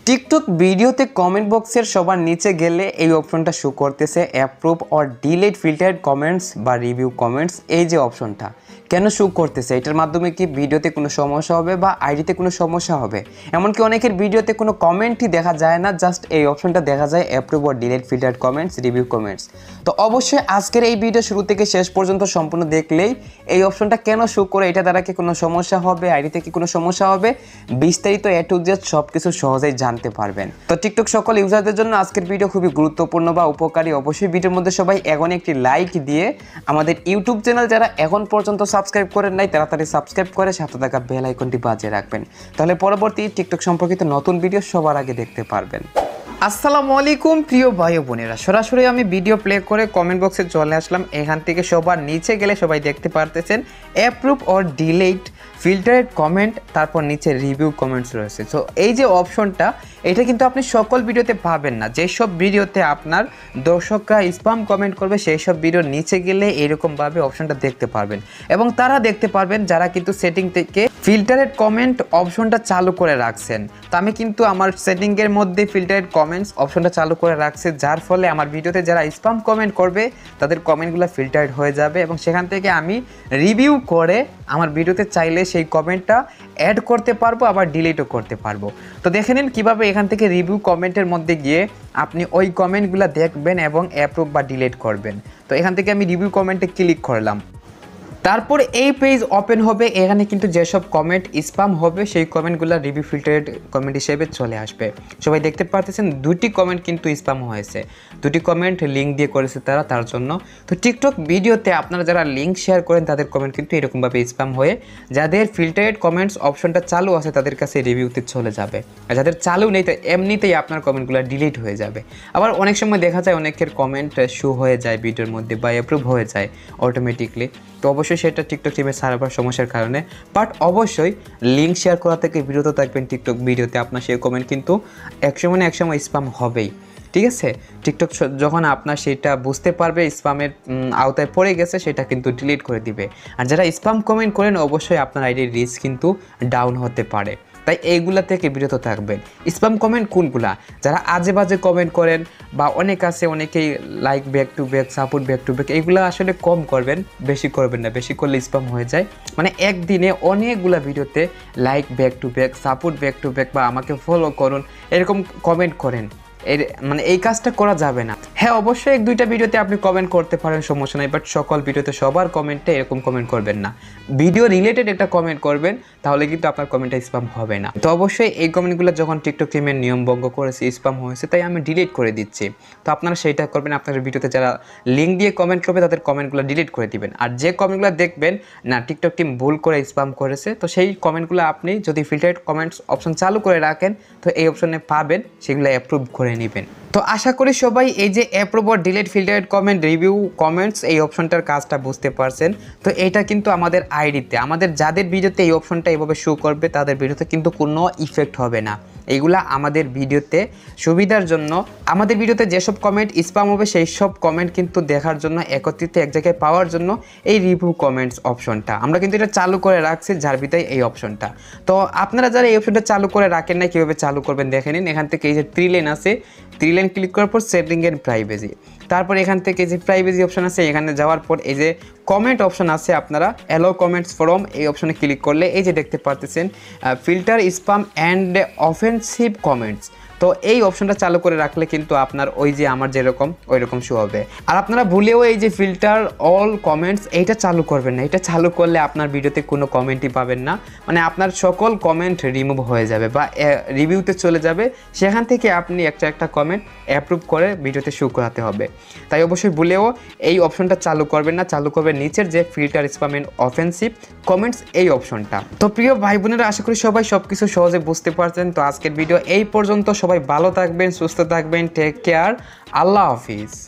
TikTok ভিডিওতে comment বক্সের সবার নিচে গেলে এই অপশনটা শো করতেছে approve or delete filtered comments বা রিভিউ কমেন্টস। এই যে অপশনটা কেন শো করতেছে, এটার মাধ্যমে কি ভিডিওতে কোনো সমস্যা হবে বা আইডিতে কোনো সমস্যা হবে? এমনকি অনেকের ভিডিওতে কোনো কমেন্টই দেখা যায় না, জাস্ট এই অপশনটা দেখা যায় approve or delete filtered comments, review comments. তো অবশ্যই আজকের এই ভিডিও শুরু থেকে শেষ পর্যন্ত সম্পূর্ণ দেখলেই এই অপশনটা কেন শো করে, এটা দ্বারা কি কোনো সমস্যা হবে, আইডিতে কি কোনো সমস্যা হবে, বিস্তারিত এ টু জেড সব কিছু সহজেই জানতে পারবেন। তো টিকটক সকল ইউজারদের জন্য আজকের ভিডিও খুবই গুরুত্বপূর্ণ বা উপকারী। অবশ্যই ভিডিওর মধ্যে সবাই এখনই একটি লাইক দিয়ে আমাদের ইউটিউব চ্যানেল যারা এখন পর্যন্ত সাবস্ক্রাইব করেন নাই তাড়াতাড়ি সাবস্ক্রাইব করে সাথে থাকা বেল আইকনটি বাজিয়ে রাখবেন, তাহলে পরবর্তী টিকটক সম্পর্কিত নতুন ভিডিও সবার আগে দেখতে পারবেন। আসসালামু আলাইকুম প্রিয় ভাই বোনেরা, সরাসরি আমি ভিডিও প্লে করে কমেন্ট বক্সে চলে আসলাম। এখান থেকে সবার নিচে গেলে সবাই দেখতে পারতেছেন approve or delete filtered comment, তারপর নিচে রিভিউ কমেন্টস রয়েছে। তো এই যে অপশনটা, এটা কিন্তু আপনি সকল ভিডিওতে পাবেন না। যেসব ভিডিওতে আপনার দর্শকরা স্প্যাম কমেন্ট করবে সেই সব ভিডিওর নিচে গেলে এরকমভাবে অপশনটা দেখতে পারবেন, এবং তারা দেখতে পারবেন যারা কিন্তু সেটিং থেকে ফিল্টারেড কমেন্ট অপশনটা চালু করে রাখছেন। তো আমি কিন্তু আমার সেটিংয়ের মধ্যে ফিল্টারেড কমেন্টস অপশনটা চালু করে রাখছে, যার ফলে আমার ভিডিওতে যারা স্প্যাম কমেন্ট করবে তাদের কমেন্টগুলো ফিল্টার্ড হয়ে যাবে, এবং সেখান থেকে আমি রিভিউ করে আমার ভিডিওতে চাইলে সেই কমেন্টটা অ্যাড করতে পারবো, আবার ডিলিটও করতে পারবো। তো দেখে নিন কীভাবে এখান থেকে রিভিউ কমেন্টের মধ্যে গিয়ে আপনি ওই কমেন্টগুলো দেখবেন এবং অ্যাপ্রুভ বা ডিলিট করবেন। তো এখান থেকে আমি রিভিউ কমেন্টে ক্লিক করলাম, তারপর এই পেজ ওপেন হবে। এখানে কিন্তু যেসব কমেন্ট স্প্যাম হবে সেই কমেন্টগুলো রিভিউ ফিল্টারেড কমেন্ট হিসেবে চলে আসবে। সবাই দেখতে পারতেছেন দুটি কমেন্ট কিন্তু স্প্যাম হয়েছে, দুটি কমেন্ট লিঙ্ক দিয়ে করেছে তারা, তার জন্য। তো টিকটক ভিডিওতে আপনারা যারা লিঙ্ক শেয়ার করেন তাদের কমেন্ট কিন্তু এরকমভাবে স্প্যাম হয়ে যাদের ফিল্টারেড কমেন্টস অপশনটা চালু আছে তাদের কাছে রিভিউতে চলে যাবে, আর যাদের চালু নেই তো এমনিতেই আপনার কমেন্টগুলো ডিলিট হয়ে যাবে। আবার অনেক সময় দেখা যায় অনেকের কমেন্ট শো হয়ে যায় ভিডিওর মধ্যে বা অ্যাপ্রুভ হয়ে যায় অটোমেটিকলি। তো অবশ্যই সেটা টিকটক টিমের সার্ভার সমস্যার কারণে, বাট অবশ্যই লিঙ্ক শেয়ার করা থেকে বিরত থাকবেন। টিকটক ভিডিওতে আপনার সেই কমেন্ট কিন্তু একসময় স্প্যাম হবেই, ঠিক আছে? টিকটক যখন আপনার সেটা বুঝতে পারবে স্প্যামের আওতায় পড়ে গেছে, সেটা কিন্তু ডিলিট করে দিবে। আর যারা স্প্যাম কমেন্ট করেন অবশ্যই আপনার আইডির রিস্ক কিন্তু ডাউন হতে পারে, তাই এইগুলা থেকে বিরত থাকবেন। স্প্যাম কমেন্ট কোনগুলা? যারা আজে বাজে কমেন্ট করেন বা অনেক আছে অনেকেই like back to back, support back to back, এইগুলো আসলে কম করবেন, বেশি করবেন না, বেশি করলে স্প্যাম হয়ে যায়। মানে একদিনে অনেকগুলা ভিডিওতে like back to back, support back to back বা আমাকে ফলো করুন এরকম কমেন্ট করেন, মানে এই কাজটা করা যাবে না। হ্যাঁ, অবশ্যই এক দুইটা ভিডিওতে আপনি কমেন্ট করতে পারেন, সমস্যা নাই, বাট সকল ভিডিওতে সবার কমেন্টে এরকম কমেন্ট করবেন না। ভিডিও রিলেটেড একটা কমেন্ট করবেন, তাহলে কিন্তু আপনার কমেন্টটা স্প্যাম হবে না। তো অবশ্যই এই কমেন্টগুলো যখন টিকটক টিমের নিয়ম ভঙ্গ করেছে, স্প্যাম হয়েছে, তাই আমি ডিলিট করে দিচ্ছি। তো আপনারা সেইটা করবেন, আপনার ভিডিওতে যারা লিঙ্ক দিয়ে কমেন্ট করবে তাদের কমেন্টগুলো ডিলিট করে দিবেন। আর যে কমেন্টগুলো দেখবেন না টিকটক টিম ভুল করে স্প্যাম করেছে, তো সেই কমেন্টগুলো আপনি যদি ফিল্টারেড কমেন্টস অপশন চালু করে রাখেন তো এই অপশনে পাবেন, সেগুলো অ্যাপ্রুভ করে নেবেন। তো আশা করি সবাই এই যে approve or delete filtered comment, review comments, এই অপশনটার কাজটা বুঝতে পারছেন। তো এটা কিন্তু আমাদের আইডিতে, আমাদের যাদের ভিডিওতে এই অপশনটা এইভাবে শো করবে তাদের ভিডিওতে কিন্তু কোনো ইফেক্ট হবে না। এইগুলা আমাদের ভিডিওতে সুবিধার জন্য, আমাদের ভিডিওতে যেসব কমেন্ট স্প্যাম হবে সেই সব কমেন্ট কিন্তু দেখার জন্য, একত্রিত এক জায়গায় পাওয়ার জন্য এই রিভিউ কমেন্টস অপশনটা আমরা কিন্তু এটা চালু করে রাখছি, যার ভিতরে এই অপশনটা। তো আপনারা যারা এই অপশনটা চালু করে রাখেন না, কীভাবে চালু করবেন দেখে নিন। এখান থেকে এই যে 3 লাইন আছে, 3 লাইন ক্লিক করার পর সেটিং এন্ড প্রাইভেসি, তারপর এখান থেকে যে প্রাইভেসি অপশন আছে এখানে যাওয়ার পর এই যে কমেন্ট অপশন আছে, আপনারা অ্যালো কমেন্টস ফ্রম এই অপশনে ক্লিক করলে এই যে দেখতে পারতেছেন filter spam and offensive comments. তো এই অপশনটা চালু করে রাখলে কিন্তু আপনার ওই যে আমার যেরকম ওই রকম শো হবে। আর আপনারা ভুলেও এই যে ফিল্টার অল কমেন্টস এইটা চালু করবেন না, এটা চালু করলে আপনার ভিডিওতে কোনো কমেন্টই পাবেন না, মানে আপনার সকল কমেন্ট রিমুভ হয়ে যাবে বা রিভিউতে চলে যাবে, সেখান থেকে আপনি একটা কমেন্ট অ্যাপ্রুভ করে ভিডিওতে শো করাতে হবে। তাই অবশ্যই ভুলেও এই অপশনটা চালু করবেন না, চালু করবেন নিচের যে filter spam and offensive comments এই অপশনটা। তো প্রিয় ভাই বোনেরা, আশা করি সবাই সব কিছু সহজে বুঝতে পারছেন। তো আজকের ভিডিও এই পর্যন্ত, সবাই ভালো থাকবেন, সুস্থ থাকবেন, টেক কেয়ার, আল্লাহ হাফিজ।